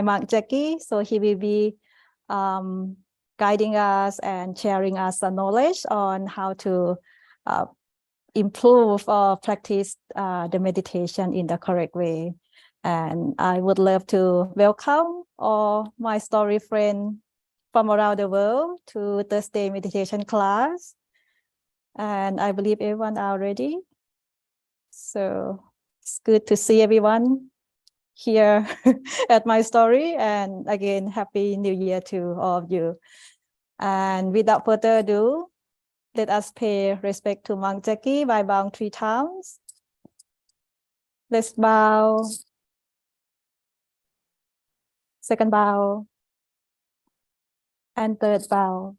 Monk Jackie. So he will be guiding us and sharing us the knowledge on how to improve or practice the meditation in the correct way. And I would love to welcome all my story friends from around the world to Thursday meditation class. And I believe everyone are ready. So it's good to see everyone here at my story. And again, Happy New Year to all of you. And without further ado, let us pay respect to Monk Jackie by bowing 3 times. Let's bow. Second bow. And third bow.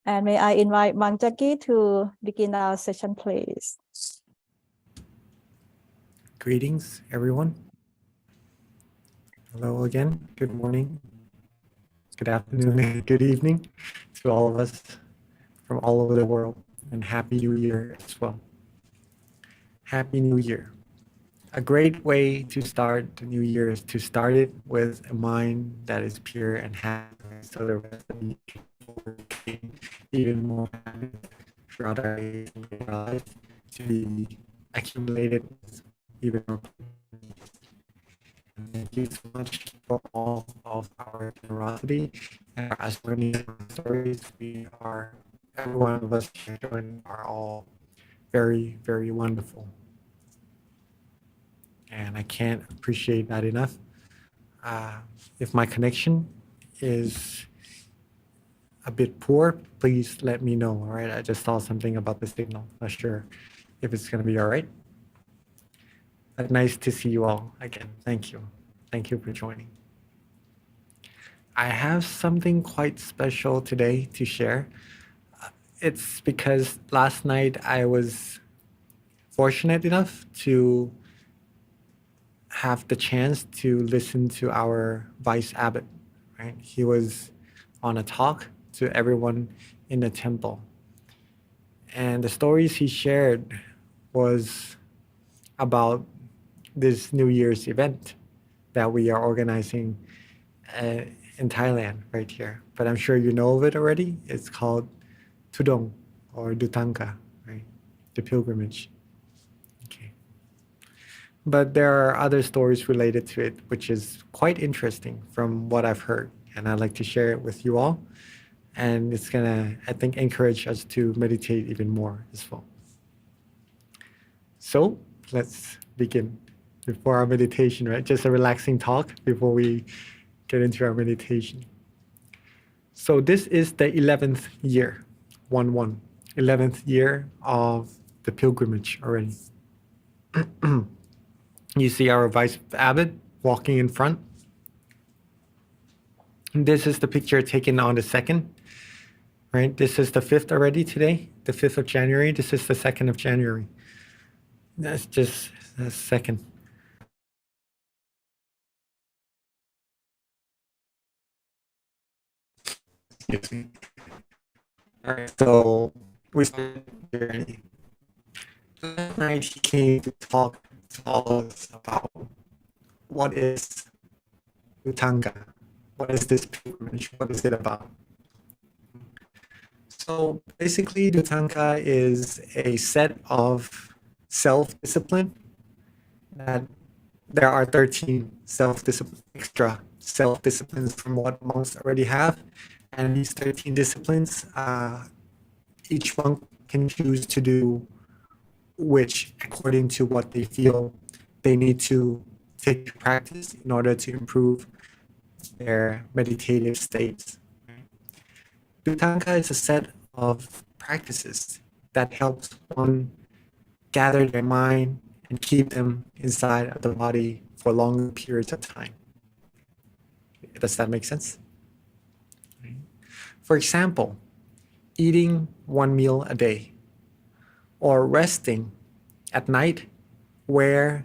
And may I invite Monk Jackie to begin our session, please. Greetings, everyone. Hello again. Good morning, good afternoon, and good evening to all of us from all over the world, and Happy New Year as well. Happy New Year. A great way to start the new year is to start it with a mind that is pure and happy, so the rest of the year can gain even more happiness throughout our days and our lives to be accumulated even more. Thank you so much for all of our generosity and our learning stories. Every one of us here joining are all very, very wonderful. And I can't appreciate that enough. If my connection is a bit poor, please let me know, all right? I just saw something about the signal. Not sure if it's going to be all right. But nice to see you all again. Thank you. Thank you for joining. I have something quite special today to share. It's because last night I was fortunate enough to have the chance to listen to our Vice Abbot, right? He was on a talk to everyone in the temple. And the stories he shared was about this New Year's event that we are organizing in Thailand right here. But I'm sure you know of it already. It's called Tudong or Dutanka, right? The pilgrimage. Okay. But there are other stories related to it, which is quite interesting from what I've heard. And I'd like to share it with you all. And it's gonna, I think, encourage us to meditate even more as well. So let's begin before our meditation, right? Just a relaxing talk before we get into our meditation. So this is the 11th year, 1-1, 11th year of the pilgrimage already. You see our Vice Abbot walking in front. And this is the picture taken on the 2nd, right? This is the 5th already today, the 5th of January. This is the 2nd of January. That's just the 2nd. Excuse me. All right, so we started the journey. Last night he came to talk to all of us about what is Utanga, what is this pilgrimage, what is it about? So basically, Dutanka is a set of self-discipline. That there are 13 extra self-disciplines from what monks already have. And these 13 disciplines, each monk can choose to do which according to what they feel they need to take to practice in order to improve their meditative states. Dutanka is a set of practices that helps one gather their mind and keep them inside of the body for longer periods of time. Does that make sense? For example, eating 1 meal a day or resting at night where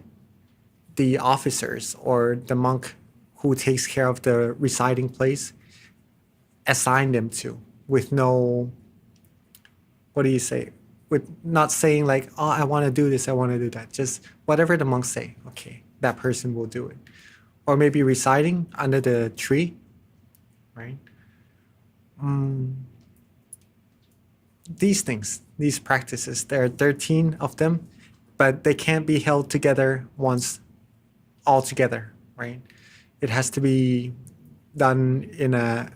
the officers or the monk who takes care of the residing place assign them to, with no, what do you say? With not saying like, oh, I want to do this, I want to do that. Just whatever the monks say, okay, that person will do it. or maybe residing under the tree, right? These things, these practices, there are 13 of them, but they can't be held together once all together, right? It has to be done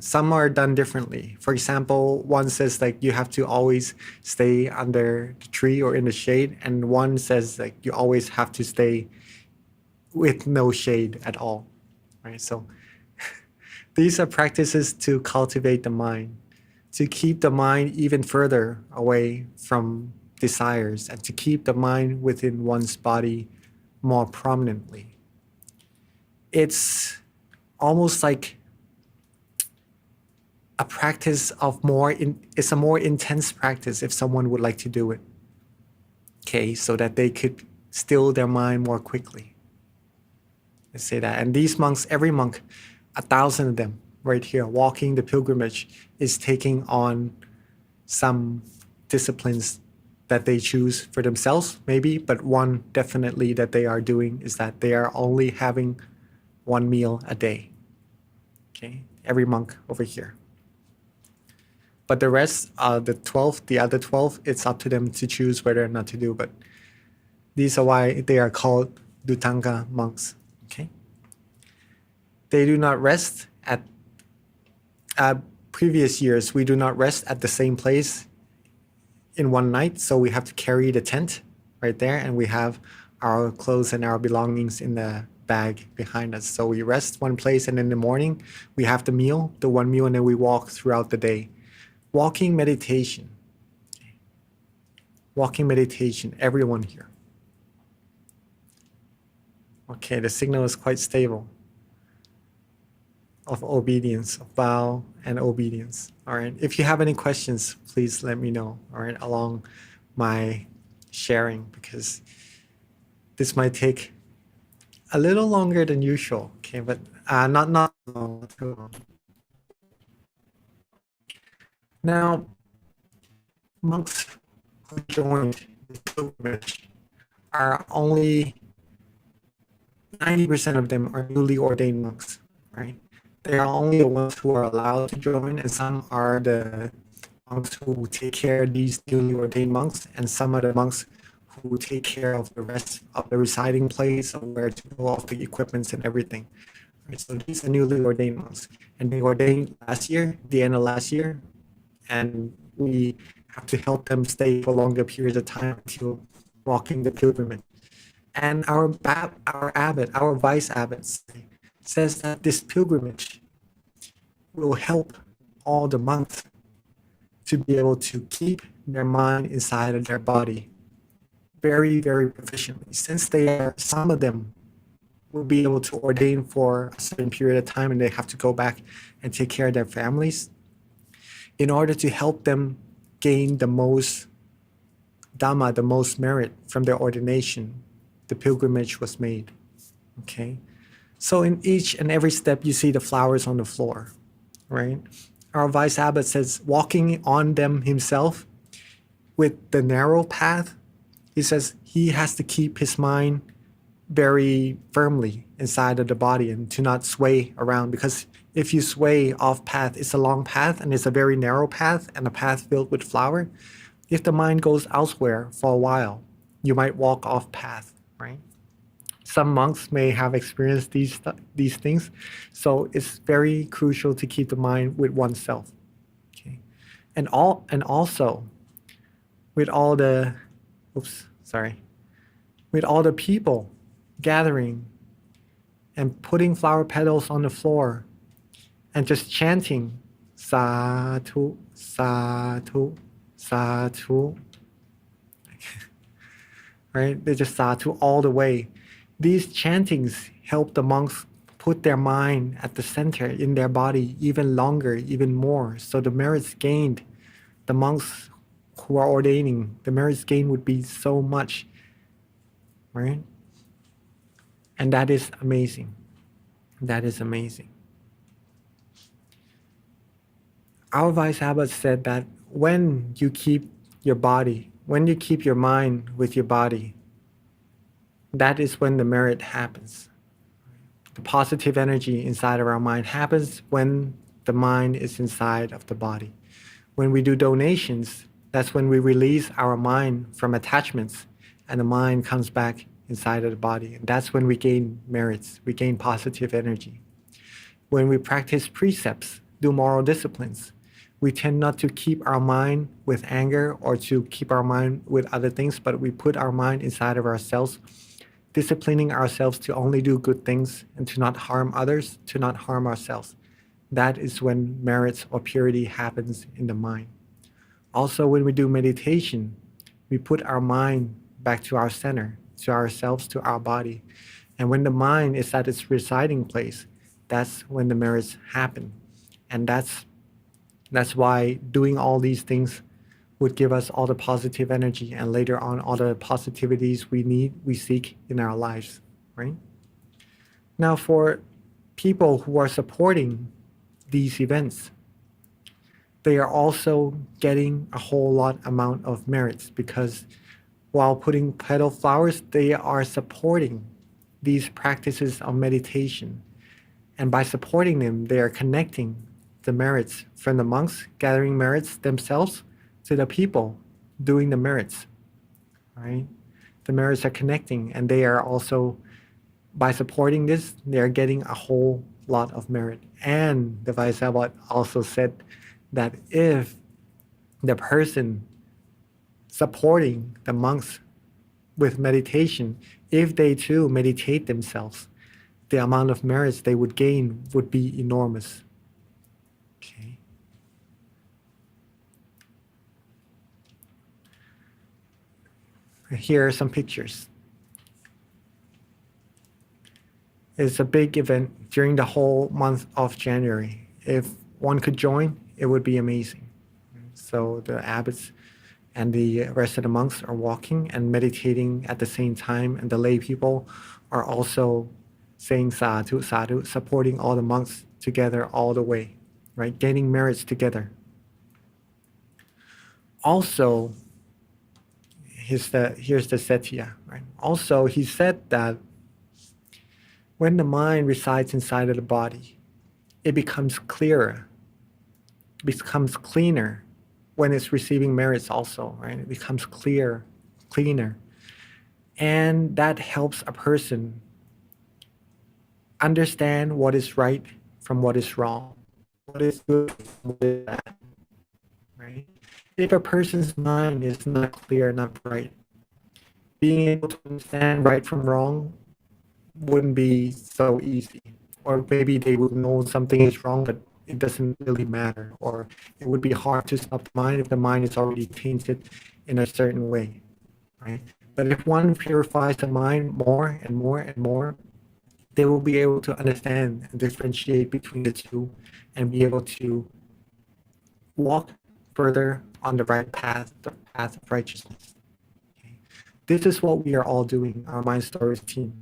some are done differently. For example, one says like you have to always stay under the tree or in the shade, and one says like you always have to stay with no shade at all, right? So these are practices to cultivate the mind, to keep the mind even further away from desires, and to keep the mind within one's body more prominently. It's almost like a practice of it's a more intense practice if someone would like to do it. Okay, so that they could still their mind more quickly. Let's say that. And these monks, every monk, 1,000 of them right here, walking the pilgrimage, is taking on some disciplines that they choose for themselves, maybe, but one definitely that they are doing is that they are only having one meal a day. Okay, every monk over here. But the rest, the other 12, it's up to them to choose whether or not to do. But these are why they are called Dutanga monks. Okay, they do not rest at. Previous years, we do not rest at the same place in one night, so we have to carry the tent right there, and we have our clothes and our belongings in the bag behind us. So we rest one place, and in the morning we have the one meal, and then we walk throughout the day. Walking meditation. Walking meditation, everyone here. Okay, the signal is quite stable of obedience, of vow and obedience. All right, if you have any questions, please let me know, all right, along my sharing, because this might take a little longer than usual, okay, but not too long. Now, monks who joined the pilgrimage are only 90% of them are newly ordained monks, right? They are only the ones who are allowed to join, and some are the monks who take care of these newly ordained monks, and some are the monks who take care of the rest of the residing place, of where to go, off the equipments and everything. Right? So these are newly ordained monks, and they ordained the end of last year, and we have to help them stay for longer periods of time until walking the pilgrimage. And our vice abbot says that this pilgrimage will help all the monks to be able to keep their mind inside of their body very, very proficiently, since some of them will be able to ordain for a certain period of time, and they have to go back and take care of their families. In order to help them gain the most Dhamma, the most merit from their ordination, the pilgrimage was made. Okay, so in each and every step, you see the flowers on the floor, right? Our vice abbot says, walking on them himself with the narrow path, he says he has to keep his mind very firmly inside of the body and to not sway around, because if you sway off path, it's a long path and it's a very narrow path and a path filled with flower. If the mind goes elsewhere for a while, you might walk off path, right? Some monks may have experienced these things, so it's very crucial to keep the mind with oneself. Okay, and also with all the people gathering and putting flower petals on the floor and just chanting sadhu, sadhu, sadhu. Right? They just sadhu all the way. These chantings help the monks put their mind at the center in their body even longer, even more. So the merits gained, the monks who are ordaining, the merits gained would be so much, right? And that is amazing. That is amazing. Our vice abbot said that when you keep your mind with your body, that is when the merit happens. The positive energy inside of our mind happens when the mind is inside of the body. When we do donations, that's when we release our mind from attachments and the mind comes back inside of the body. And that's when we gain merits, we gain positive energy. When we practice precepts, do moral disciplines, we tend not to keep our mind with anger or to keep our mind with other things, but we put our mind inside of ourselves, disciplining ourselves to only do good things and to not harm others, to not harm ourselves. That is when merits or purity happens in the mind. Also, when we do meditation, we put our mind back to our center, to ourselves, to our body. And when the mind is at its residing place, that's when the merits happen. And that's why doing all these things would give us all the positive energy and later on all the positivities we seek in our lives, right? Now, for people who are supporting these events, they are also getting a whole lot amount of merits because while putting petal flowers, they are supporting these practices of meditation. And by supporting them, they are connecting the merits from the monks gathering merits themselves to the people doing the merits, right? The merits are connecting and they are also, by supporting this, they are getting a whole lot of merit. And the Vaisyavat also said that if the person supporting the monks with meditation, if they too meditate themselves, the amount of merits they would gain would be enormous. Okay. Here are some pictures. It's a big event during the whole month of January. If one could join, it would be amazing. So the abbots and the rest of the monks are walking and meditating at the same time, and the lay people are also saying sadhu, sadhu, supporting all the monks together all the way, right? Gaining merits together. Also, here's the Setya, right? Also, he said that when the mind resides inside of the body, it becomes clearer, becomes cleaner when it's receiving merits also, right? It becomes cleaner. And that helps a person understand what is right from what is wrong, what is good from what is bad, right? If a person's mind is not clear, not bright, being able to understand right from wrong wouldn't be so easy. Or maybe they would know something is wrong, but it doesn't really matter. Or it would be hard to stop the mind if the mind is already tainted in a certain way, right? But if one purifies the mind more and more and more, they will be able to understand and differentiate between the two and be able to walk further on the right path, the path of righteousness. Okay. This is what we are all doing, our Mind Stories team.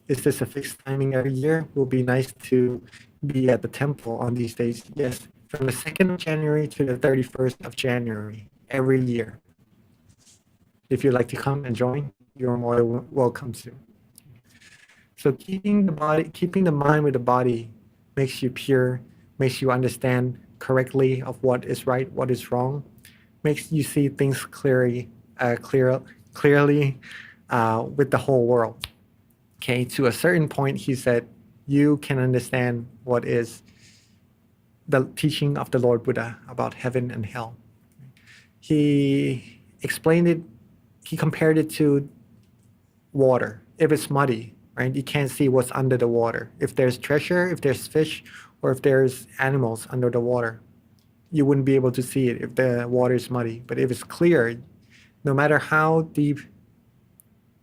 Is this a fixed timing every year? It will be nice to be at the temple on these days. Yes, from the 2nd of January to the 31st of January every year. If you'd like to come and join, you're more welcome to. So keeping the mind with the body makes you pure, makes you understand correctly of what is right, what is wrong, makes you see things clearly with the whole world. Okay, to a certain point, he said, you can understand what is the teaching of the Lord Buddha about heaven and hell. He explained it, he compared it to water. If it's muddy, right, you can't see what's under the water. If there's treasure, if there's fish, or if there's animals under the water, you wouldn't be able to see it if the water is muddy. But if it's clear, no matter how deep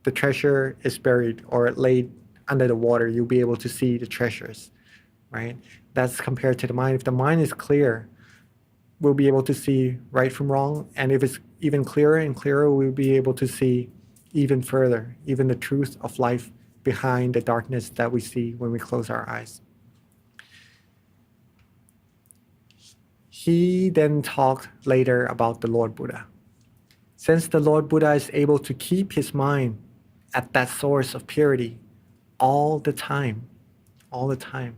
the treasure is buried or laid under the water, you'll be able to see the treasures, right? That's compared to the mind. If the mind is clear, we'll be able to see right from wrong. And if it's even clearer and clearer, we'll be able to see even further, even the truth of life behind the darkness that we see when we close our eyes. He then talked later about the Lord Buddha. Since the Lord Buddha is able to keep his mind at that source of purity all the time, all the time.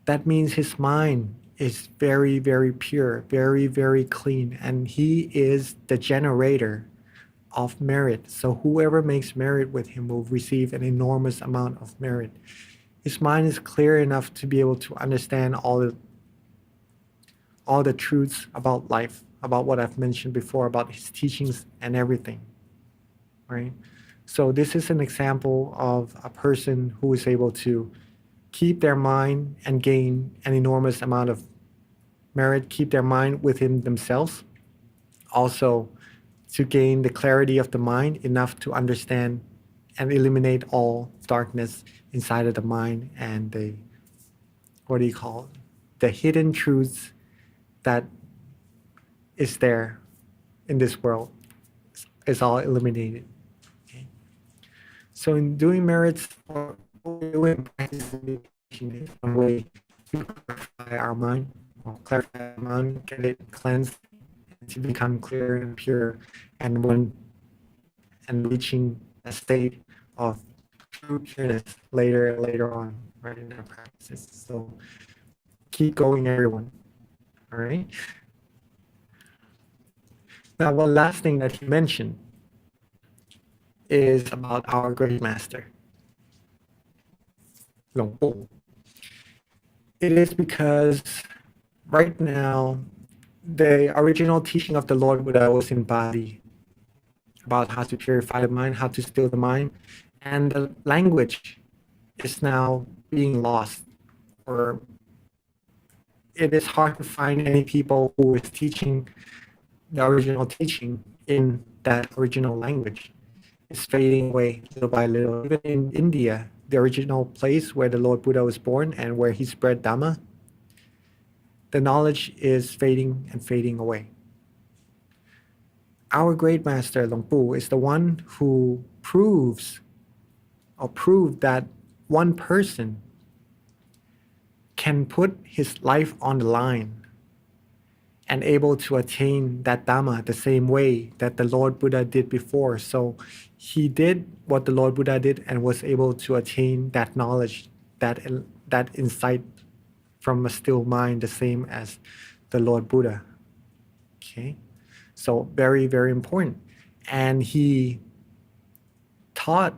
That means his mind is very, very pure, very, very clean, and he is the generator of merit. So whoever makes merit with him will receive an enormous amount of merit. His mind is clear enough to be able to understand all the truths about life, about what I've mentioned before, about his teachings and everything, right? So this is an example of a person who is able to keep their mind and gain an enormous amount of merit, keep their mind within themselves. Also, to gain the clarity of the mind enough to understand and eliminate all darkness inside of the mind and the, what do you call it? The hidden truths that is there in this world is all eliminated. Okay? So in doing merits, or doing practicing meditation is one way to clarify our mind, or clarify our mind, get it cleansed, and to become clear and pure, and reaching a state of true pureness later on, right, in our practices. So keep going, everyone. All right. Now, one last thing that he mentioned is about our great master, Long Po. It is because right now, the original teaching of the Lord Buddha was in Bali, about how to purify the mind, how to still the mind, and the language is now being lost, or it is hard to find any people who is teaching the original teaching in that original language. It's fading away little by little. Even in India, the original place where the Lord Buddha was born and where he spread Dhamma, the knowledge is fading and fading away. Our great master, Long Po, is the one who proved that one person can put his life on the line and able to attain that Dhamma the same way that the Lord Buddha did before. So he did what the Lord Buddha did and was able to attain that knowledge, that insight from a still mind, the same as the Lord Buddha. Okay, so very, very important. And he taught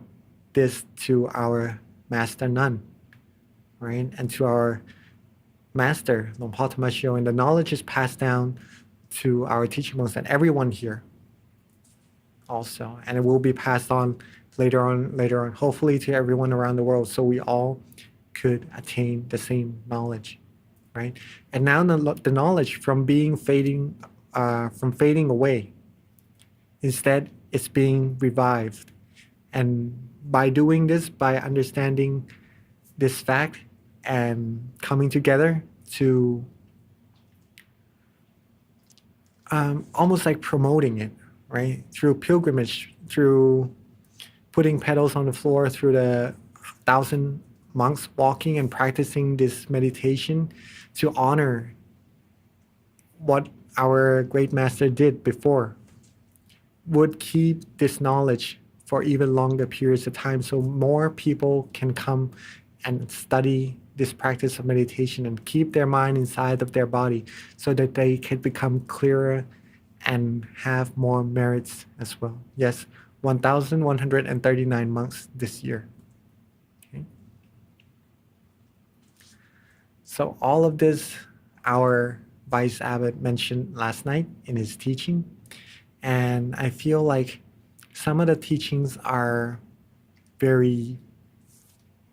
this to our master nun, right, and to our master, Long Po Tamashio, and the knowledge is passed down to our teaching monks and everyone here also, and it will be passed on later on, hopefully to everyone around the world, so we all could attain the same knowledge, right? And now the knowledge from fading away, instead it's being revived. And by doing this, by understanding this fact and coming together to almost like promoting it, right? Through pilgrimage, through putting petals on the floor, through the 1,000 monks walking and practicing this meditation to honor what our great master did before, would keep this knowledge for even longer periods of time, so more people can come and study this practice of meditation and keep their mind inside of their body so that they can become clearer and have more merits as well. Yes, 1,139 monks this year. Okay. So all of this, our Vice Abbot mentioned last night in his teaching, and I feel like some of the teachings are very,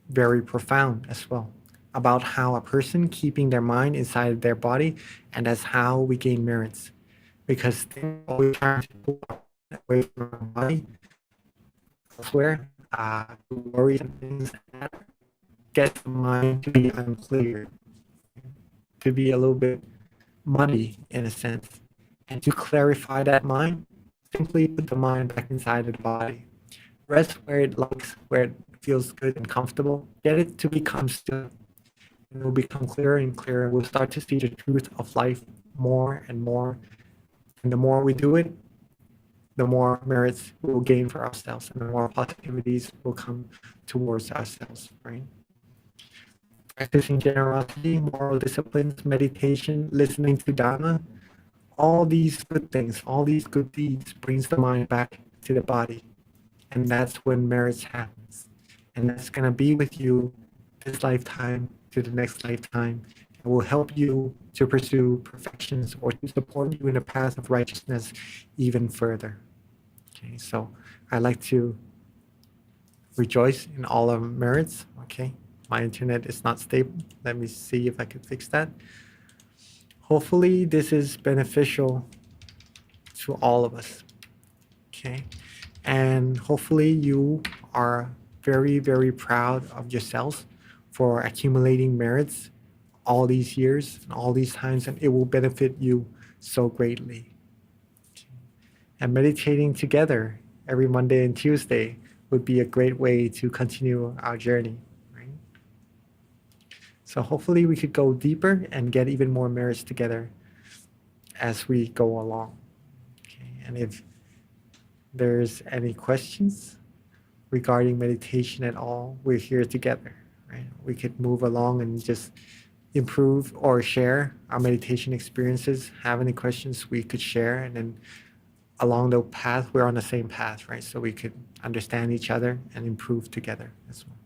very profound as well, about how a person keeping their mind inside their body, and that's how we gain merits. Because they're always trying to pull away from our body elsewhere, worries and things that get the mind to be unclear, to be a little bit muddy in a sense. And to clarify that mind, simply put the mind back inside the body. Rest where it likes, where it feels good and comfortable. Get it to become still. And it will become clearer and clearer. We'll start to see the truth of life more and more. And the more we do it, the more merits we'll gain for ourselves and the more positivities will come towards ourselves, right? Practicing generosity, moral disciplines, meditation, listening to Dharma, all these good things, all these good deeds brings the mind back to the body. And that's when marriage happens. And that's going to be with you this lifetime to the next lifetime. It will help you to pursue perfections or to support you in the path of righteousness even further. Okay, so I like to rejoice in all our merits. Okay, my internet is not stable. Let me see if I can fix that. Hopefully this is beneficial to all of us. Okay, and hopefully you are very, very proud of yourselves for accumulating merits all these years and all these times, and it will benefit you so greatly. And meditating together every Monday and Tuesday would be a great way to continue our journey, right? So hopefully we could go deeper and get even more merits together as we go along. Okay, and if there's any questions regarding meditation at all, we're here together, right? We could move along and just improve or share our meditation experiences. Have any questions we could share, and then along the path, we're on the same path, right? So we could understand each other and improve together as well.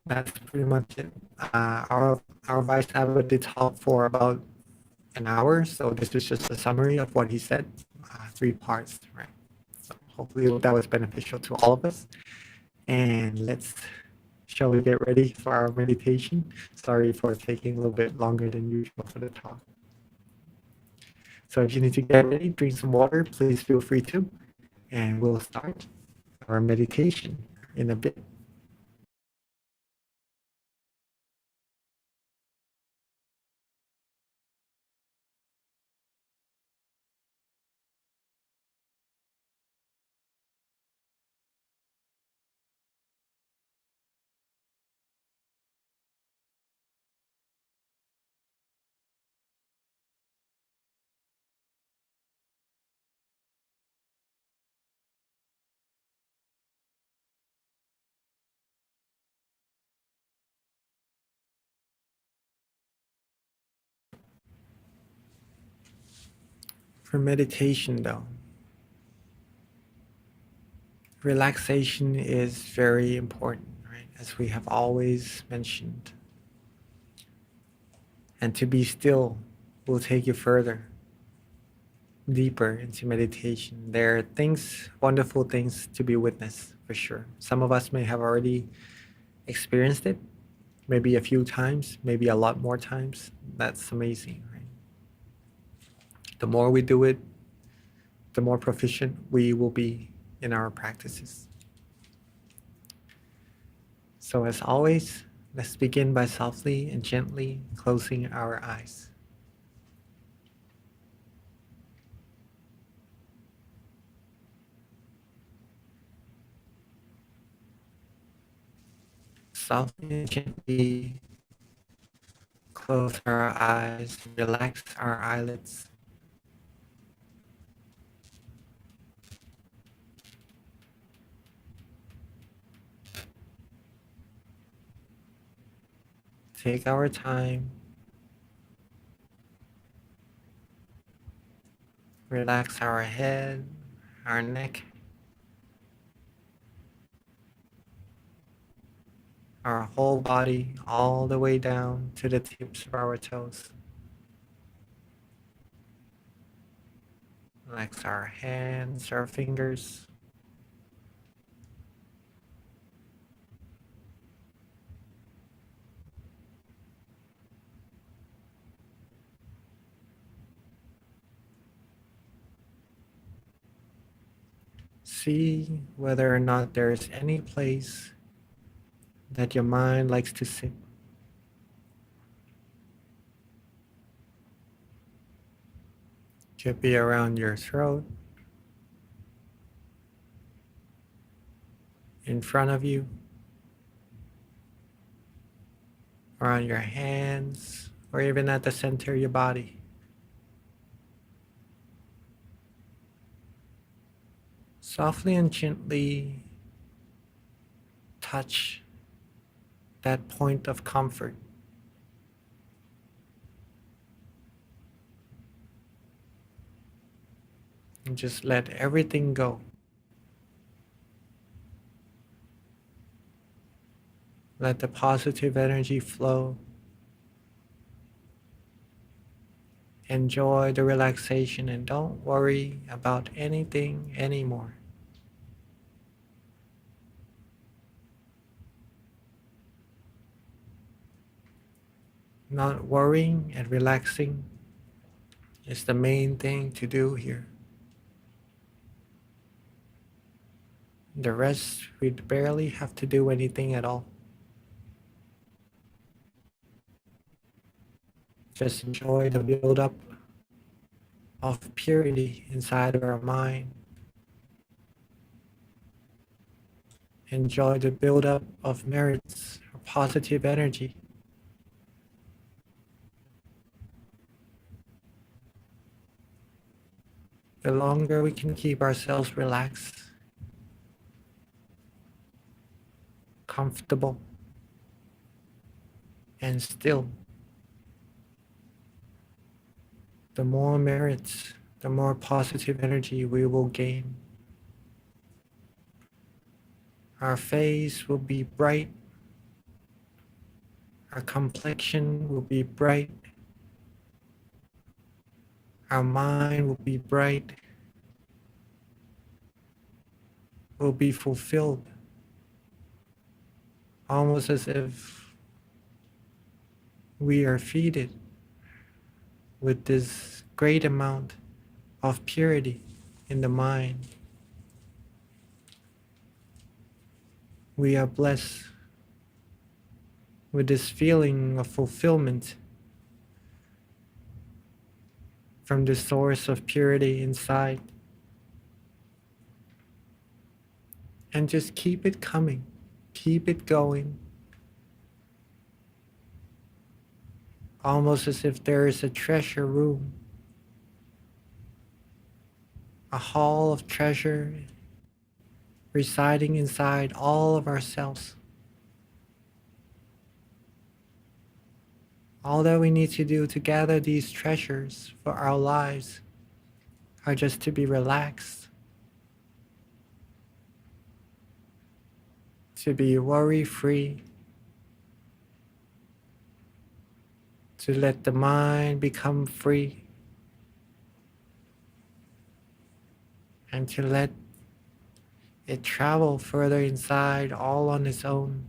That's pretty much it. Our vice abbot did talk for about an hour, so this is just a summary of what he said, 3 parts, right? So hopefully that was beneficial to all of us. And shall we get ready for our meditation? Sorry for taking a little bit longer than usual for the talk. So if you need to get ready, drink some water, please feel free to, and we'll start our meditation in a bit. For meditation, though, relaxation is very important, right? As we have always mentioned. And to be still will take you further, deeper into meditation. There are things, wonderful things to be witnessed, for sure. Some of us may have already experienced it, maybe a few times, maybe a lot more times. That's amazing, right? The more we do it, the more proficient we will be in our practices. So as always, let's begin by softly and gently closing our eyes. Softly and gently close our eyes, relax our eyelids. Take our time. Relax our head, our neck, our whole body, all the way down to the tips of our toes. Relax our hands, our fingers. See whether or not there's any place that your mind likes to sit. Could be around your throat, in front of you, around your hands, or even at the center of your body. Softly and gently touch that point of comfort. And just let everything go. Let the positive energy flow. Enjoy the relaxation and don't worry about anything anymore. Not worrying and relaxing is the main thing to do here. The rest, we barely have to do anything at all. Just enjoy the build-up of purity inside of our mind. Enjoy the build-up of merits or positive energy. The longer we can keep ourselves relaxed, comfortable, and still, the more merits, the more positive energy we will gain. Our face will be bright. Our complexion will be bright. Our mind will be bright. Will be fulfilled. Almost as if we are feeded with this great amount of purity in the mind. We are blessed with this feeling of fulfillment from the source of purity inside. And just keep it coming, keep it going. Almost as if there is a treasure room, a hall of treasure residing inside all of ourselves. All that we need to do to gather these treasures for our lives are just to be relaxed, to be worry-free, to let the mind become free, and to let it travel further inside all on its own.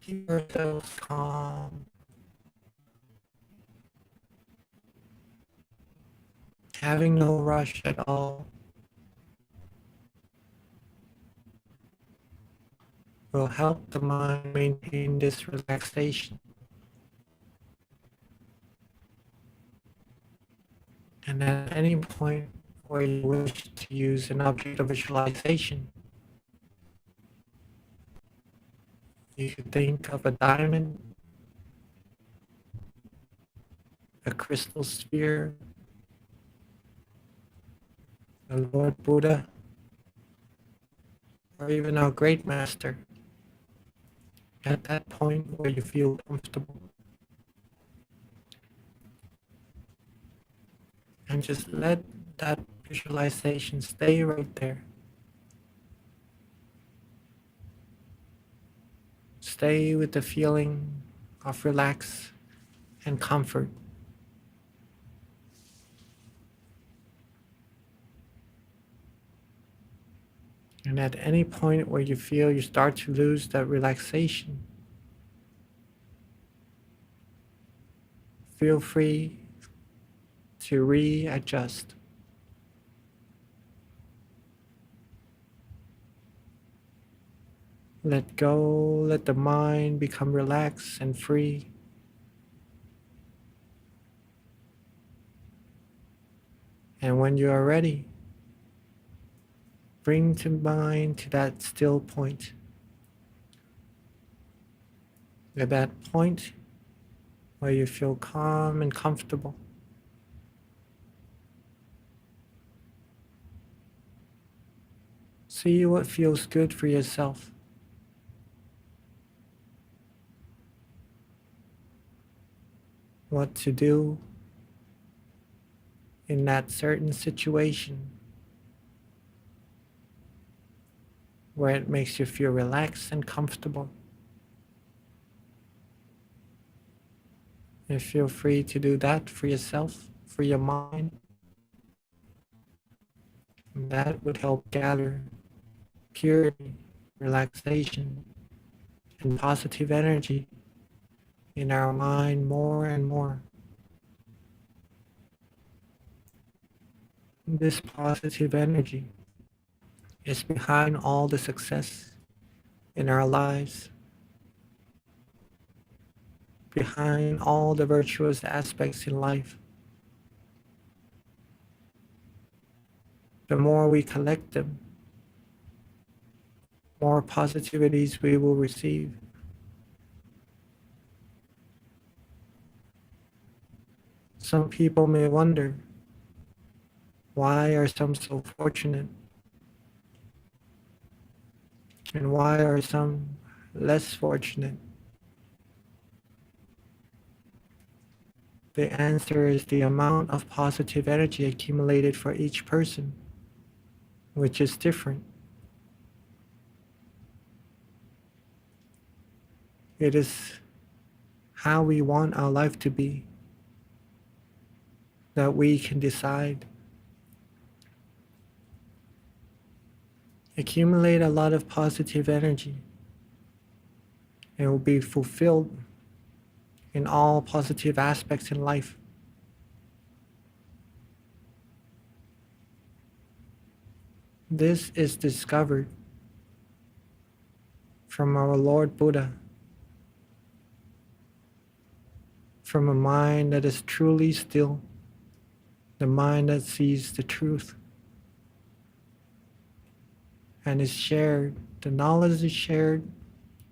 Keep yourselves calm, having no rush at all. Will help the mind maintain this relaxation. And at any point where you wish to use an object of visualization, you could think of a diamond, a crystal sphere, the Lord Buddha, or even our great master. At that point where you feel comfortable, and just let that visualization stay right there. Stay with the feeling of relax and comfort. And at any point where you feel you start to lose that relaxation, feel free to readjust. Let go, let the mind become relaxed and free. And when you are ready, bring to mind to that still point. At that point where you feel calm and comfortable. See what feels good for yourself. What to do in that certain situation where it makes you feel relaxed and comfortable. And feel free to do that for yourself, for your mind. And that would help gather purity, relaxation, and positive energy in our mind more and more. This positive energy is behind all the success in our lives, behind all the virtuous aspects in life. The more we collect them, more positivities we will receive. Some people may wonder, why are some so fortunate? And why are some less fortunate? The answer is the amount of positive energy accumulated for each person, which is different. It is how we want our life to be that we can decide. Accumulate a lot of positive energy and will be fulfilled in all positive aspects in life. This is discovered from our Lord Buddha, from a mind that is truly still, the mind that sees the truth and is shared. The knowledge is shared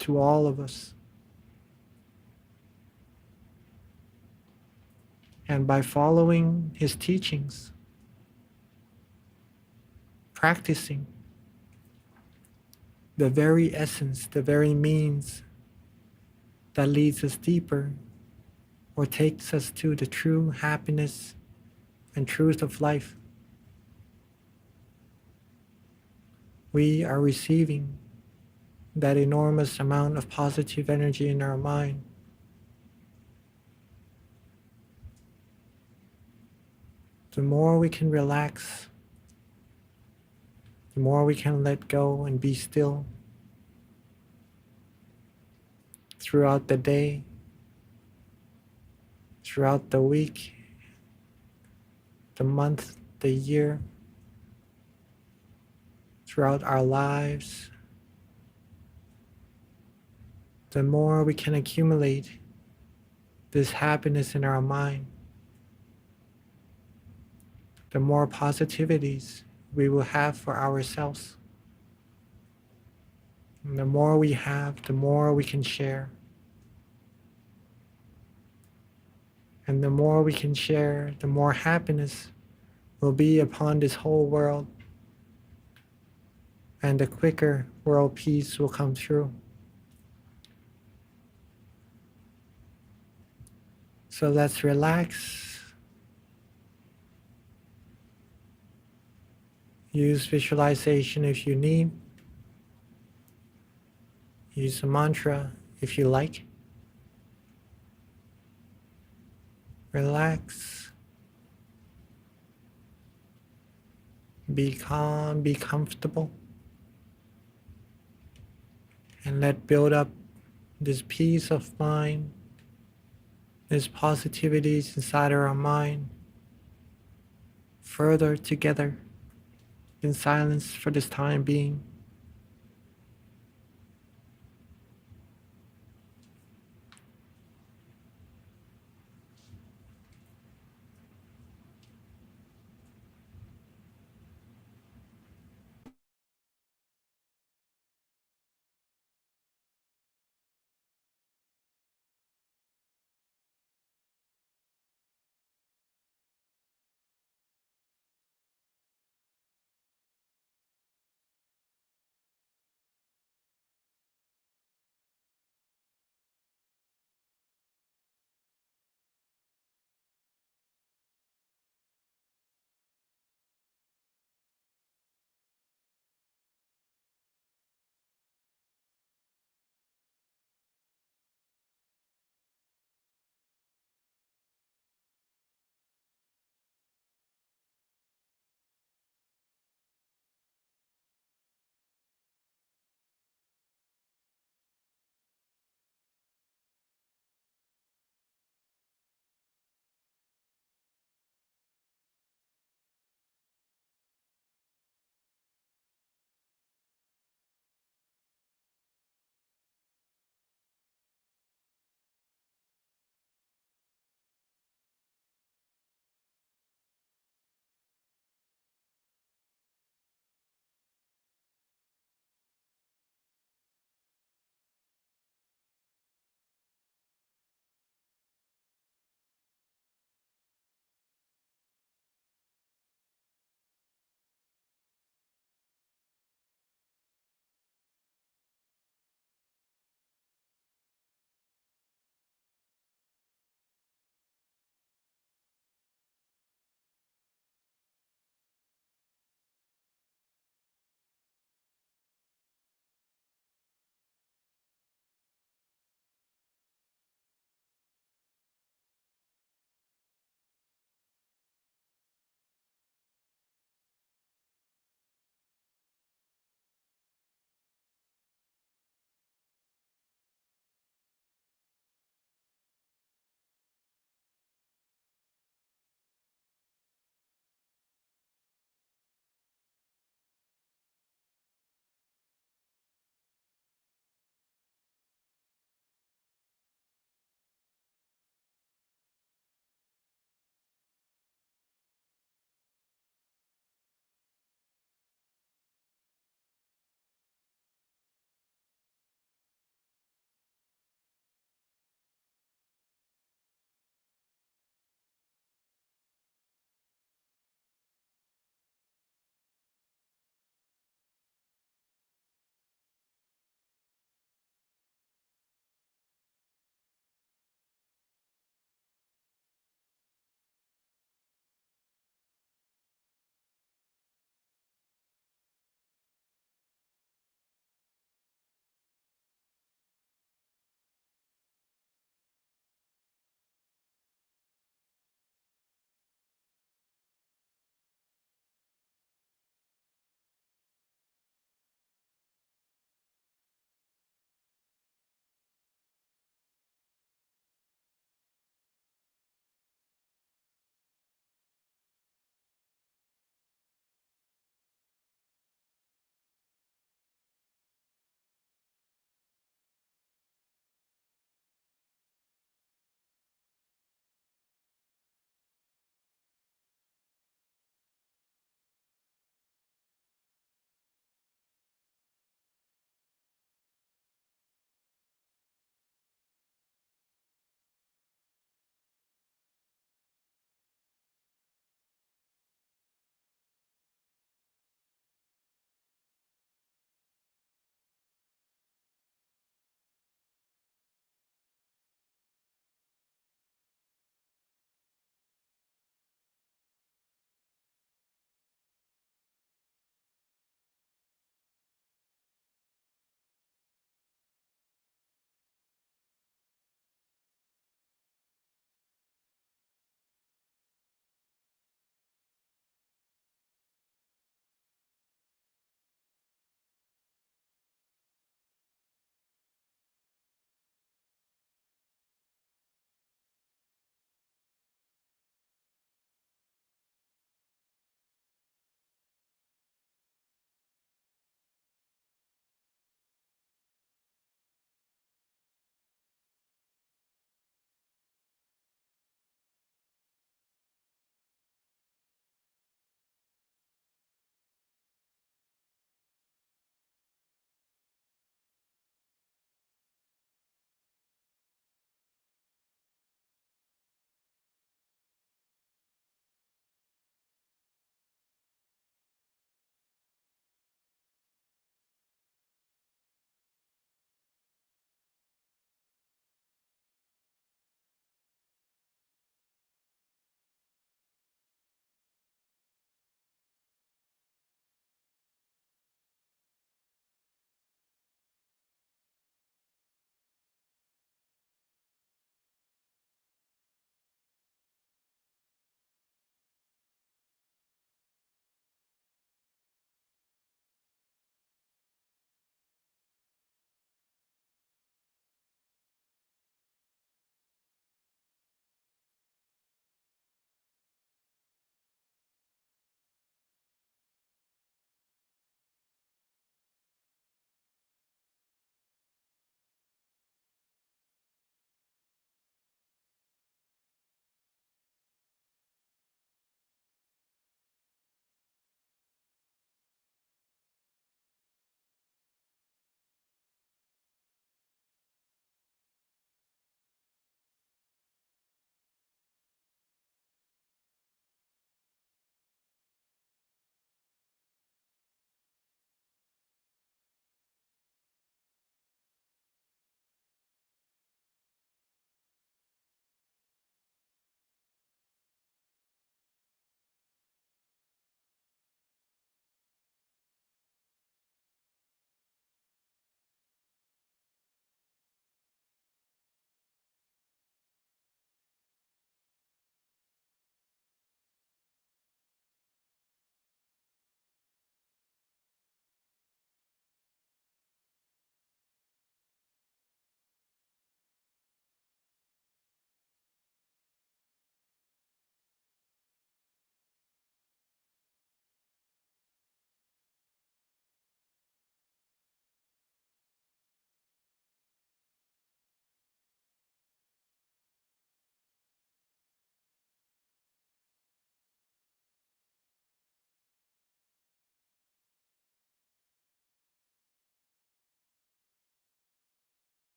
to all of us. And by following his teachings, practicing the very essence, the very means that leads us deeper or takes us to the true happiness and truth of life, we are receiving that enormous amount of positive energy in our mind. The more we can relax, the more we can let go and be still throughout the day, throughout the week, the month, the year, throughout our lives, the more we can accumulate this happiness in our mind, the more positivities we will have for ourselves. And the more we have, the more we can share. And the more we can share, the more happiness will be upon this whole world. And the quicker world peace will come through. So let's relax. Use visualization if you need. Use a mantra if you like. Relax. Be calm, be comfortable. And let build up this peace of mind, this positivities inside our mind, further together in silence for this time being.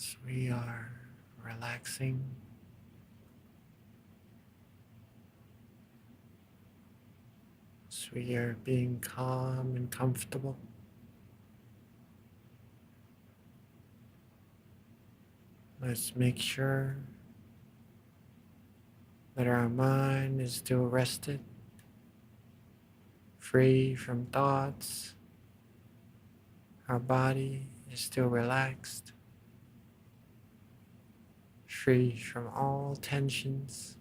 as we are relaxing, as we are being calm and comfortable. Let's make sure that our mind is still rested, free from thoughts. Our body is still relaxed, free from all tensions.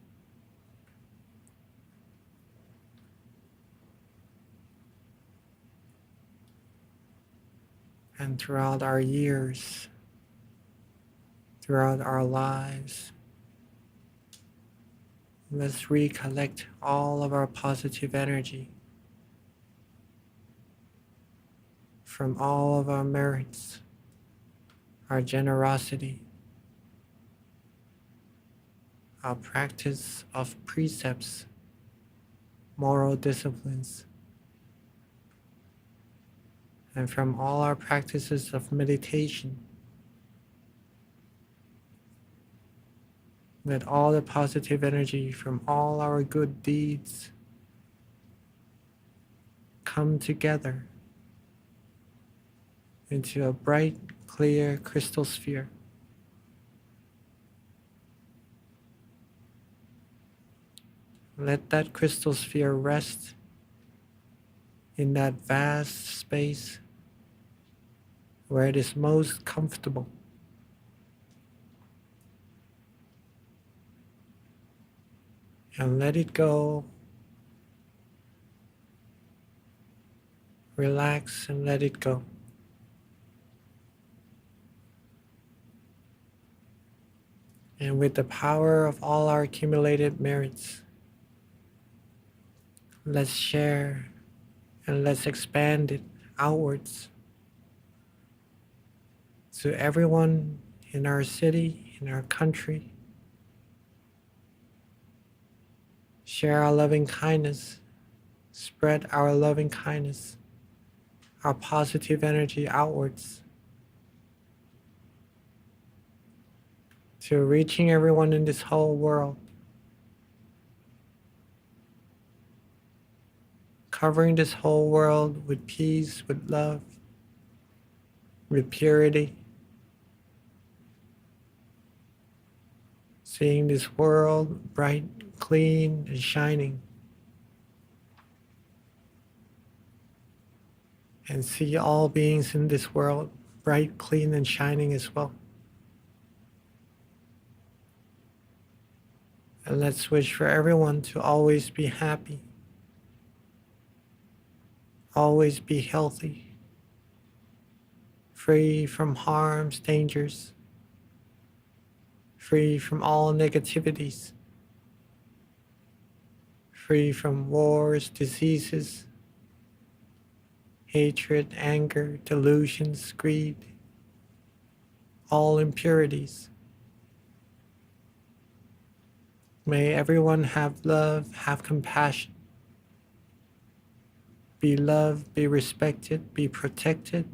And throughout our years, throughout our lives, let's recollect all of our positive energy from all of our merits, our generosity, our practice of precepts, moral disciplines, and from all our practices of meditation. Let all the positive energy from all our good deeds come together into a bright, clear crystal sphere. Let that crystal sphere rest in that vast space where it is most comfortable. And let it go. Relax and let it go. And with the power of all our accumulated merits, let's share and let's expand it outwards to everyone in our city, in our country. Share our loving kindness, spread our loving kindness, our positive energy outwards to reaching everyone in this whole world, covering this whole world with peace, with love, with purity, seeing this world bright, clean, and shining, and see all beings in this world bright, clean, and shining as well. And let's wish for everyone to always be happy, always be healthy, free from harms, dangers, free from all negativities, free from wars, diseases, hatred, anger, delusions, greed, all impurities. May everyone have love, have compassion, be loved, be respected, be protected.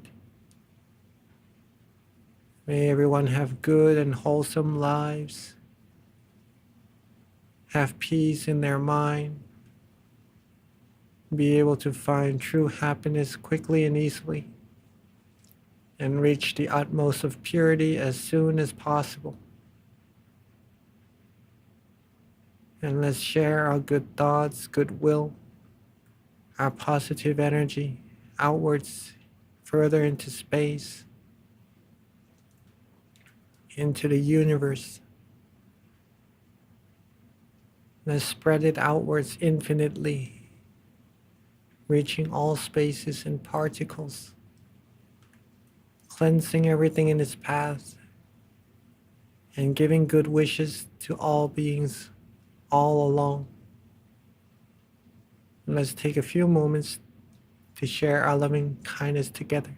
May everyone have good and wholesome lives, have peace in their mind, be able to find true happiness quickly and easily, and reach the utmost of purity as soon as possible. And let's share our good thoughts, goodwill, our positive energy outwards, further into space, into the universe. Let's spread it outwards infinitely, reaching all spaces and particles, cleansing everything in its path, and giving good wishes to all beings all along. Let's take a few moments to share our loving kindness together.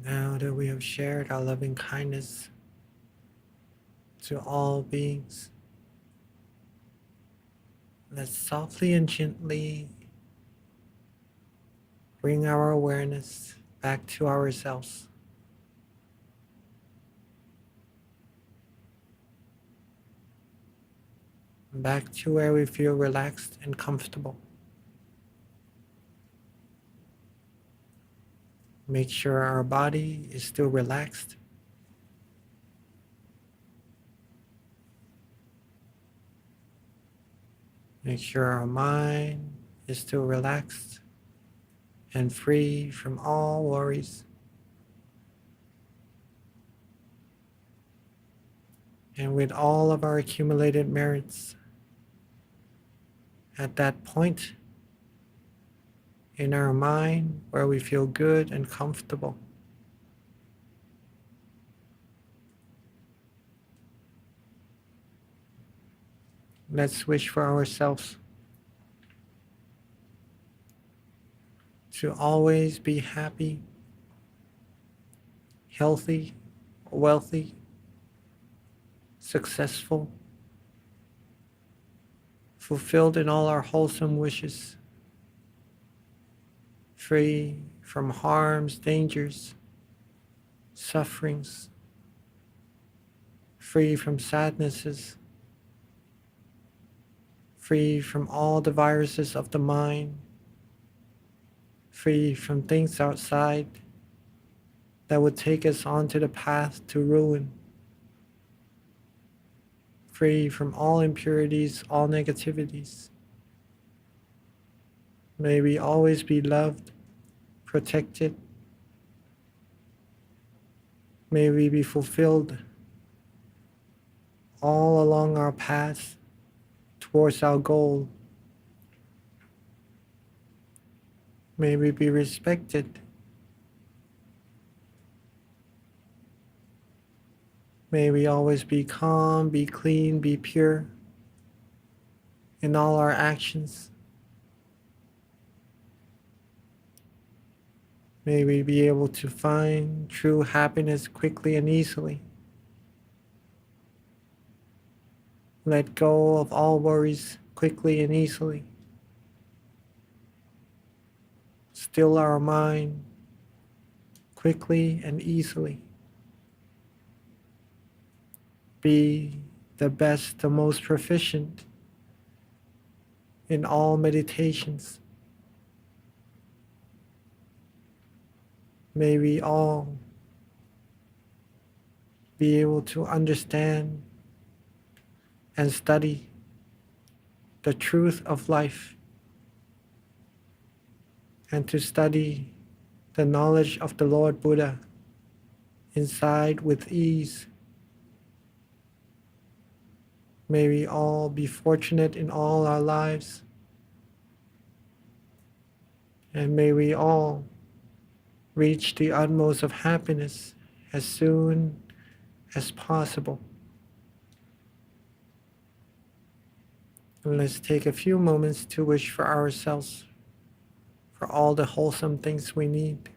Now that we have shared our loving kindness to all beings, let's softly and gently bring our awareness back to ourselves. Back to where we feel relaxed and comfortable. Make sure our body is still relaxed. Make sure our mind is still relaxed and free from all worries. And with all of our accumulated merits, at that point in our mind where we feel good and comfortable, let's wish for ourselves to always be happy, healthy, wealthy, successful, fulfilled in all our wholesome wishes, free from harms, dangers, sufferings, free from sadnesses, free from all the viruses of the mind, free from things outside that would take us onto the path to ruin, free from all impurities, all negativities. May we always be loved, protected. May we be fulfilled all along our path towards our goal. May we be respected. May we always be calm, be clean, be pure in all our actions. May we be able to find true happiness quickly and easily. Let go of all worries quickly and easily. Still our mind quickly and easily. Be the best, the most proficient in all meditations. May we all be able to understand and study the truth of life, and to study the knowledge of the Lord Buddha inside with ease. May we all be fortunate in all our lives, and may we all reach the utmost of happiness as soon as possible. And let's take a few moments to wish for ourselves, for all the wholesome things we need.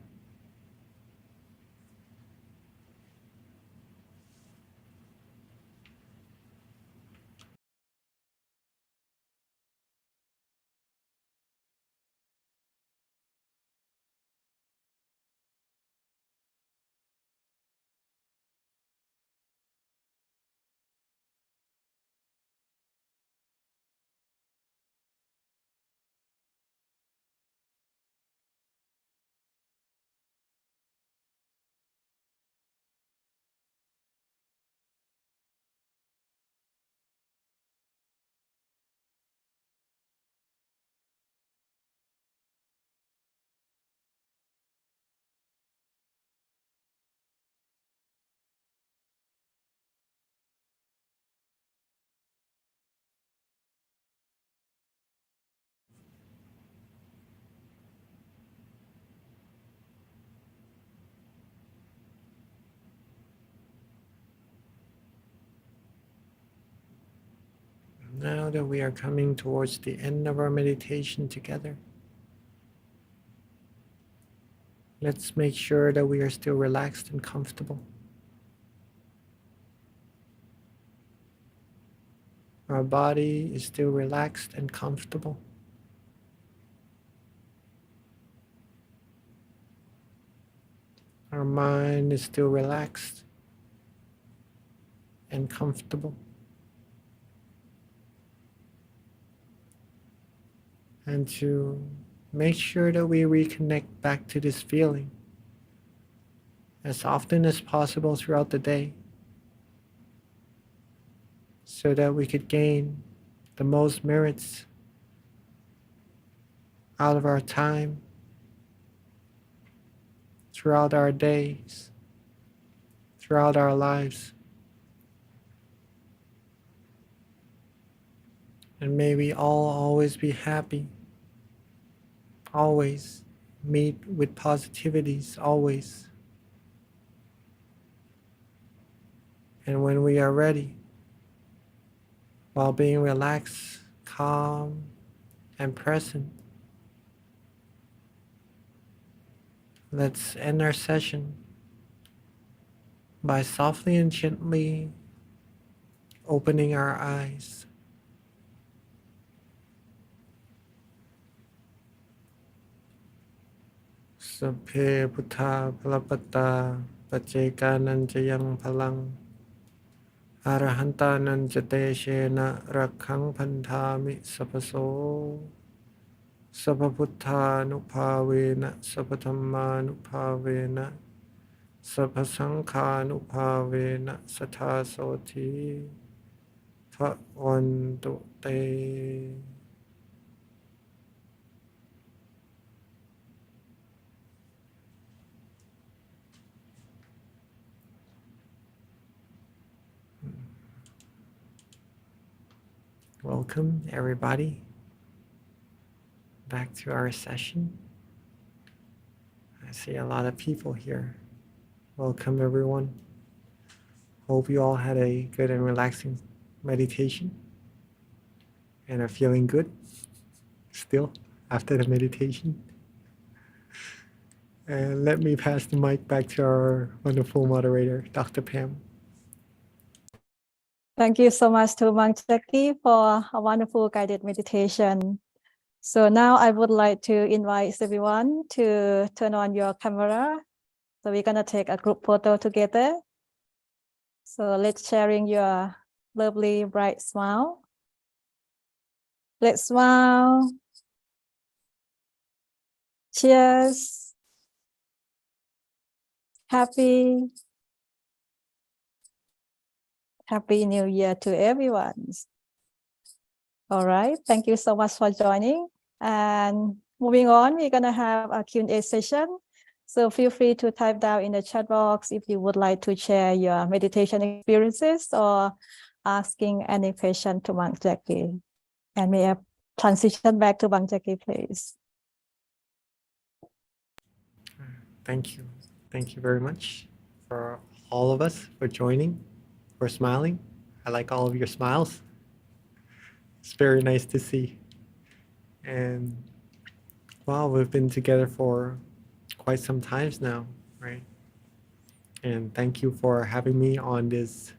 Now that we are coming towards the end of our meditation together, Let's make sure that we are still relaxed and comfortable. Our body is still relaxed and comfortable. Our mind is still relaxed and comfortable. And to make sure that we reconnect back to this feeling as often as possible throughout the day, so that we could gain the most merits out of our time throughout our days, throughout our lives. And may we all always be happy, always meet with positivities, always. And when we are ready, while being relaxed, calm, and present, let's end our session by softly and gently opening our eyes. Sapphe Buddha Palapata Paccekanan Palang Arahantanan Jateshena Rakhang Pantami Sapaso Sapabuddhanupavena Sapatammanupavena Sapasankhanupavena Sathasoti Phavantu Te. Welcome everybody back to our session. I see a lot of people here. Welcome everyone. Hope you all had a good and relaxing meditation and are feeling good still after the meditation. And let me pass the mic back to our wonderful moderator, Dr. Pam. Thank you so much to Mang Jackie for a wonderful guided meditation. So now I would like to invite everyone to turn on your camera. So we're gonna take a group photo together. So let's sharing your lovely bright smile. Let's smile. Cheers. Happy New Year to everyone. All right, thank you so much for joining. And moving on, we're gonna have a Q&A session. So feel free to type down in the chat box if you would like to share your meditation experiences or asking any question to Mang Jackie. And may I transition back to Mang Jackie, please. Thank you. Thank you very much for all of us for joining, for smiling. I like all of your smiles. It's very nice to see. And wow, we've been together for quite some times now, right? And thank you for having me on this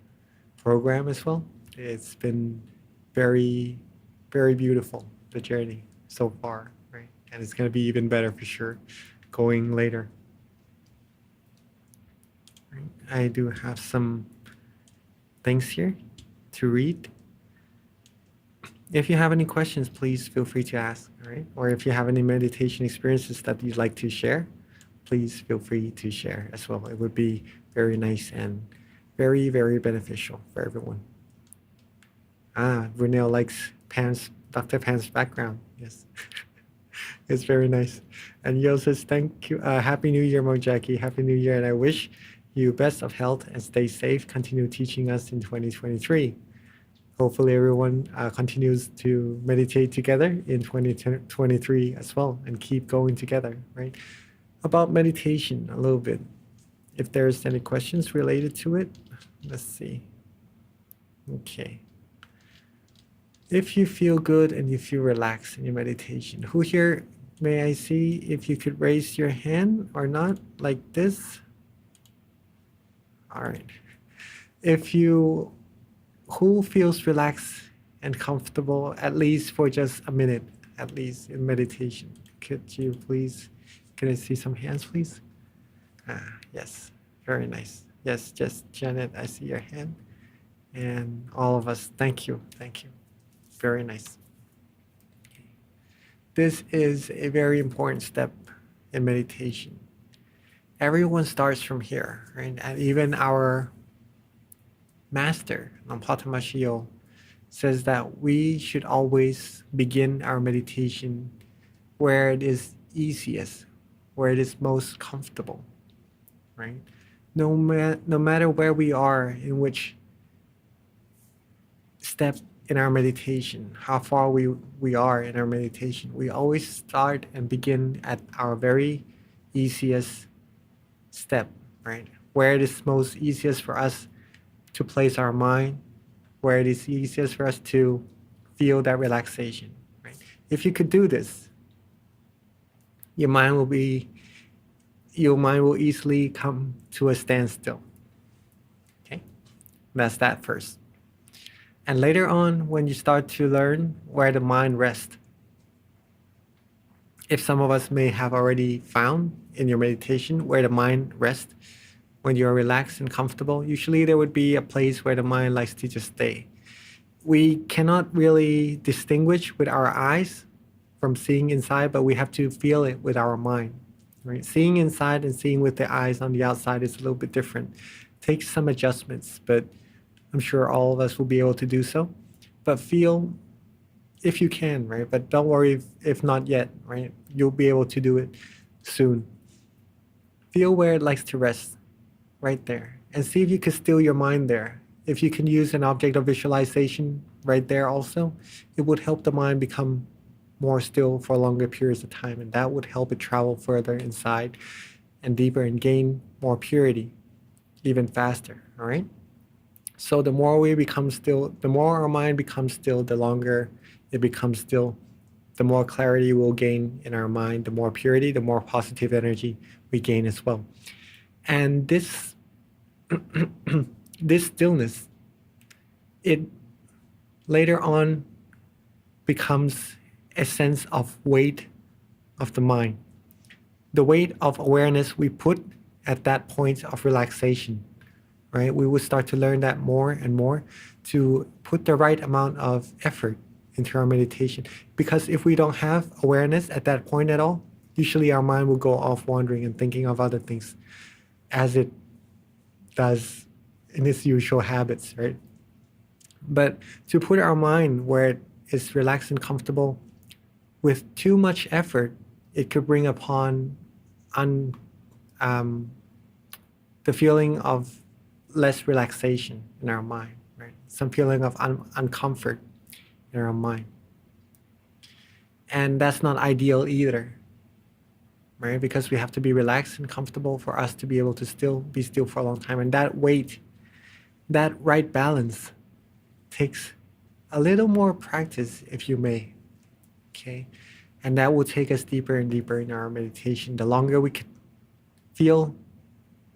program as well. It's been very, very beautiful, the journey so far, right? And it's going to be even better for sure going later. Right? I do have some things here to read. If you have any questions, please feel free to ask, all right? Or if you have any meditation experiences that you'd like to share, please feel free to share as well. It would be very nice and very, very beneficial for everyone. Brunel likes Dr. Pan's background. Yes, it's very nice. And Yo says, thank you. Happy New Year, Mo Jackie. Happy New Year. And I wish you best of health and stay safe. Continue teaching us in 2023. Hopefully everyone continues to meditate together in 2023 as well and keep going together, right? About meditation a little bit. If there's any questions related to it, let's see. Okay. If you feel good and you feel relaxed in your meditation, who here May I see if you could raise your hand or not, like this? All right. Who feels relaxed and comfortable, at least for just a minute, at least in meditation? Could you please, can I see some hands, please? Yes, very nice. Yes, just Janet, I see your hand. And all of us, thank you, thank you. Very nice. This is a very important step in meditation. Everyone starts from here, right? And even our master, Nampata says that we should always begin our meditation where it is easiest, where it is most comfortable, right? No matter where we are, in which step in our meditation, how far we are in our meditation, we always start and begin at our very easiest step, right? Where it is most easiest for us to place our mind, where it is easiest for us to feel that relaxation, right? If you could do this, your mind will easily come to a standstill. Okay? That's that first. And later on, when you start to learn where the mind rests, if some of us may have already found in your meditation where the mind rests, when you're relaxed and comfortable, usually there would be a place where the mind likes to just stay. We cannot really distinguish with our eyes from seeing inside, but we have to feel it with our mind. Right? Seeing inside and seeing with the eyes on the outside is a little bit different. Takes some adjustments, but I'm sure all of us will be able to do so. But feel if you can, right? But don't worry if not yet, right? You'll be able to do it soon. Feel where it likes to rest, right there. And see if you can still your mind there. If you can use an object of visualization right there also, it would help the mind become more still for longer periods of time, and that would help it travel further inside and deeper and gain more purity even faster, all right? So the more we become still, the more our mind becomes still, the longer it becomes still, the more clarity we'll gain in our mind, the more purity, the more positive energy we gain as well. And this this stillness, it later on becomes a sense of weight of the mind. The weight of awareness we put at that point of relaxation, right? We would start to learn that more and more to put the right amount of effort into our meditation. Because if we don't have awareness at that point at all, usually our mind will go off wandering and thinking of other things as it does in its usual habits, right? But to put our mind where it is relaxed and comfortable, with too much effort, it could bring upon the feeling of less relaxation in our mind, right? Some feeling of uncomfort in our mind. And that's not ideal either, right? Because we have to be relaxed and comfortable for us to be able to be still for a long time. And that weight, that right balance takes a little more practice, if you may, okay? And that will take us deeper and deeper in our meditation. The longer we can feel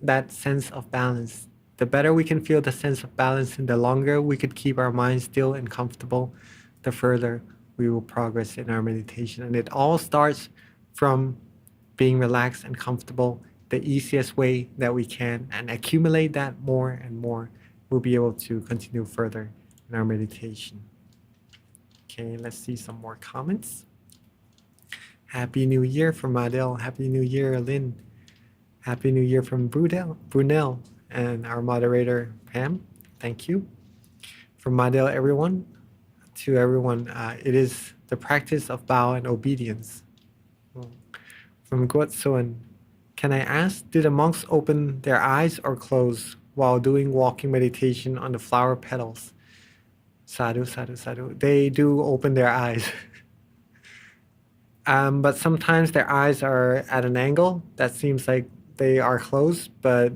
that sense of balance, the better we can feel the sense of balance, and the longer we could keep our mind still and comfortable, the further we will progress in our meditation. And it all starts from being relaxed and comfortable the easiest way that we can, and accumulate that more and more, we'll be able to continue further in our meditation. Okay, let's see some more comments. Happy New Year from Adele. Happy New Year, Lynn. Happy New Year from Brunel, and our moderator, Pam. Thank you. From Adele, everyone, to everyone, it is the practice of bow and obedience. From Guatsuan, can I ask, do the monks open their eyes or close while doing walking meditation on the flower petals? Sadhu, sadhu, sadhu. They do open their eyes. But sometimes their eyes are at an angle that seems like they are closed, but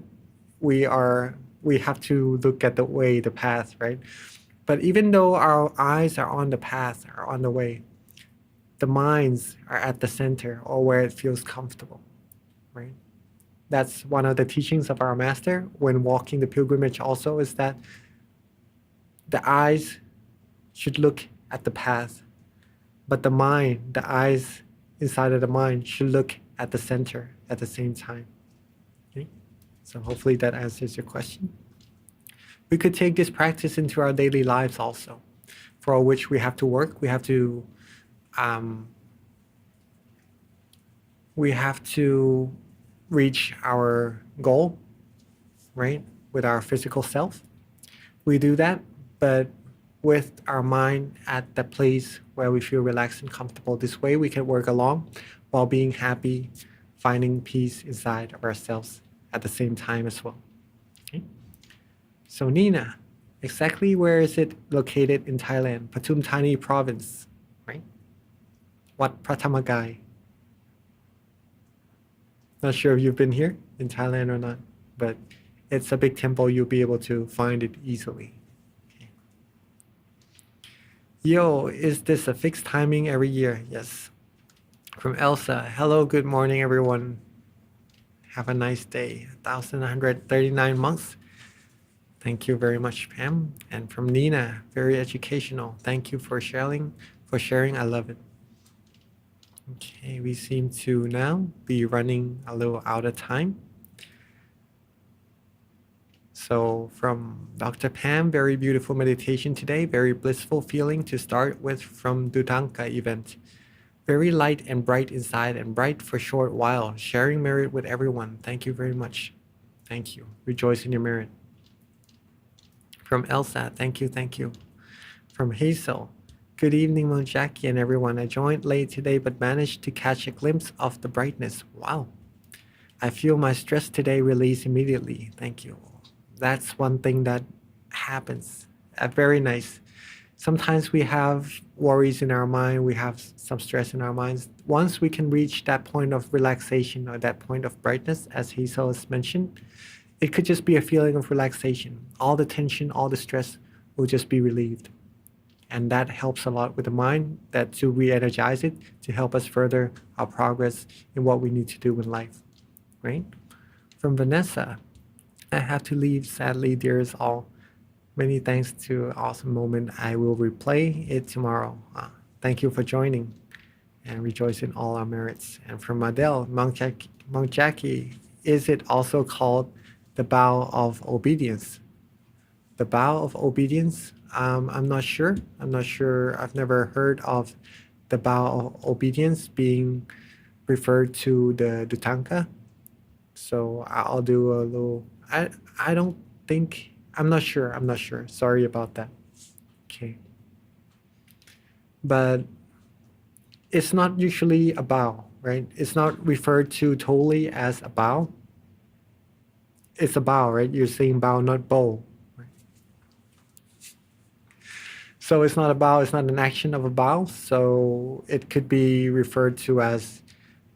we have to look at the path, right? But even though our eyes are on the path, are on the way, the minds are at the center or where it feels comfortable, right? That's one of the teachings of our master when walking the pilgrimage also, is that the eyes should look at the path, but the mind, the eyes inside of the mind should look at the center at the same time. Okay? So hopefully that answers your question. We could take this practice into our daily lives also, for which we have to work. We have to reach our goal, right, with our physical self. We do that, but with our mind at the place where we feel relaxed and comfortable. This way we can work along while being happy, finding peace inside of ourselves at the same time as well. Okay? So Nina, exactly where is it located in Thailand? Pathum Thani province, right? Wat Pratamagai. Not sure if you've been here in Thailand or not, but it's a big temple. You'll be able to find it easily. Okay. Yo, is this a fixed timing every year? Yes. From Elsa, hello, good morning, everyone. Have a nice day. 1,139 months. Thank you very much, Pam. And from Nina, very educational. Thank you for sharing. I love it. Okay, we seem to now be running a little out of time. So from Dr. Pam, very beautiful meditation today, very blissful feeling to start with from Dutanka event. Very light and bright inside and bright for a short while, sharing merit with everyone. Thank you very much. Thank you. Rejoice in your merit. From Elsa, thank you, thank you. From Hazel, good evening, Mount Jackie and everyone. I joined late today, but managed to catch a glimpse of the brightness. Wow. I feel my stress today release immediately. Thank you. That's one thing that happens. Very nice. Sometimes we have worries in our mind. We have some stress in our minds. Once we can reach that point of relaxation or that point of brightness, as Hazel has mentioned, it could just be a feeling of relaxation. All the tension, all the stress will just be relieved. And that helps a lot with the mind, that to re-energize it, to help us further our progress in what we need to do in life, right? From Vanessa, I have to leave, sadly, dears all. Many thanks to awesome moment. I will replay it tomorrow. Thank you for joining and rejoice in all our merits. And from Adele, Monk Jackie, is it also called the bow of obedience? The bow of obedience? I'm not sure. I've never heard of the bow of obedience being referred to the tanka. So I'll do a little. I don't think. I'm not sure. Sorry about that. Okay. But it's not usually a bow, right? It's not referred to totally as a bow. It's a bow, right? You're saying bow, not bow. Right? So it's not a bow. It's not an action of a bow. So it could be referred to as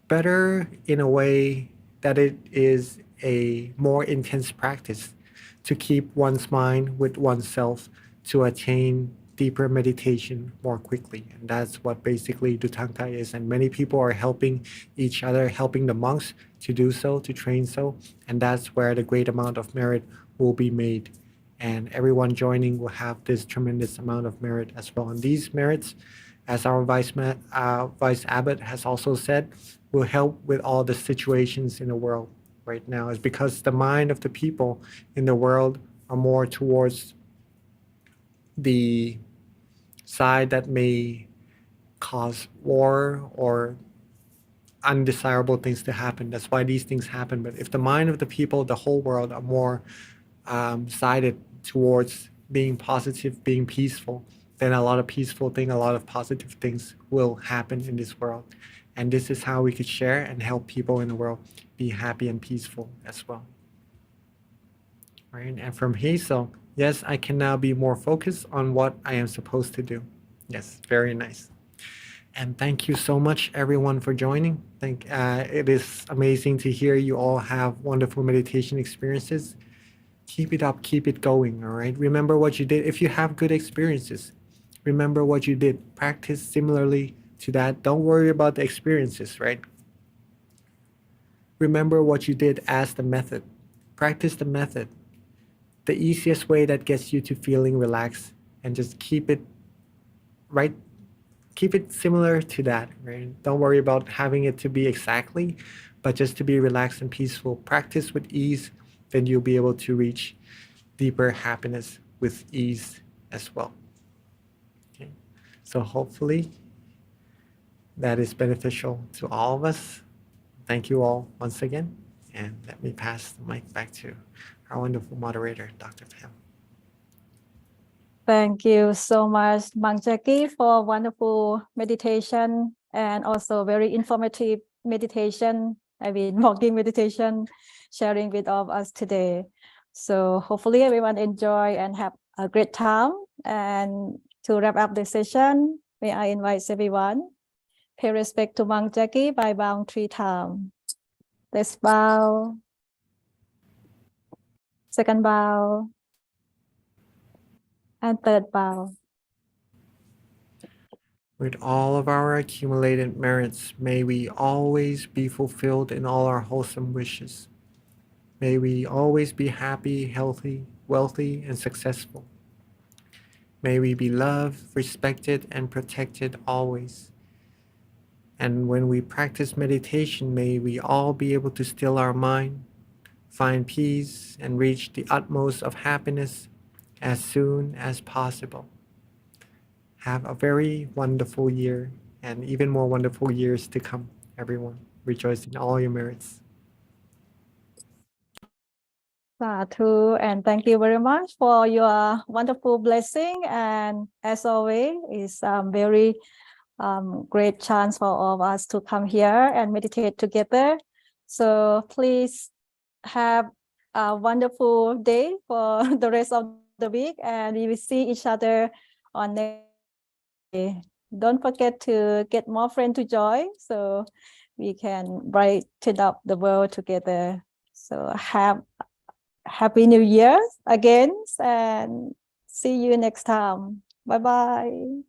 better in a way that it is a more intense practice to keep one's mind with oneself to attain deeper meditation more quickly. And that's what basically Dutanka is. And many people are helping each other, helping the monks to do so, to train so. And that's where the great amount of merit will be made. And everyone joining will have this tremendous amount of merit as well. And these merits, as our Vice Abbot has also said, will help with all the situations in the world right now, is because the mind of the people in the world are more towards the side that may cause war or undesirable things to happen. That's why these things happen. But if the mind of the people, the whole world, are more sided towards being positive, being peaceful, then a lot of peaceful things, a lot of positive things will happen in this world. And this is how we could share and help people in the world be happy and peaceful as well. Right? And from Hazel, yes, I can now be more focused on what I am supposed to do. Yes, very nice. And thank you so much, everyone, for joining. It is amazing to hear you all have wonderful meditation experiences. Keep it up, keep it going, all right? Remember what you did. If you have good experiences, remember what you did. Practice similarly to that, don't worry about the experiences, right? Remember what you did as the method. Practice the method. The easiest way that gets you to feeling relaxed, and just keep it right. Keep it similar to that, right? Don't worry about having it to be exactly, but just to be relaxed and peaceful. Practice with ease, then you'll be able to reach deeper happiness with ease as well. Okay. So hopefully that is beneficial to all of us. Thank you all once again. And let me pass the mic back to our wonderful moderator, Dr. Pam. Thank you so much, Mang Jackie, for wonderful meditation and also very informative meditation. I mean, walking meditation, sharing with all of us today. So hopefully everyone enjoy and have a great time. And to wrap up the session, may I invite everyone, pay respect to Mang Jackie by bowing 3 times. Let's bow. Second bow. And third bow. With all of our accumulated merits, may we always be fulfilled in all our wholesome wishes. May we always be happy, healthy, wealthy, and successful. May we be loved, respected, and protected always. And when we practice meditation, may we all be able to still our mind, find peace, and reach the utmost of happiness as soon as possible. Have a very wonderful year, and even more wonderful years to come, everyone. Rejoice in all your merits. Sadhu, and thank you very much for your wonderful blessing. And as always, it's very great chance for all of us to come here and meditate together. So please have a wonderful day for the rest of the week, and we will see each other on next day. Don't forget to get more friends to join so we can brighten up the world together. So have Happy New Year again, and see you next time. Bye bye.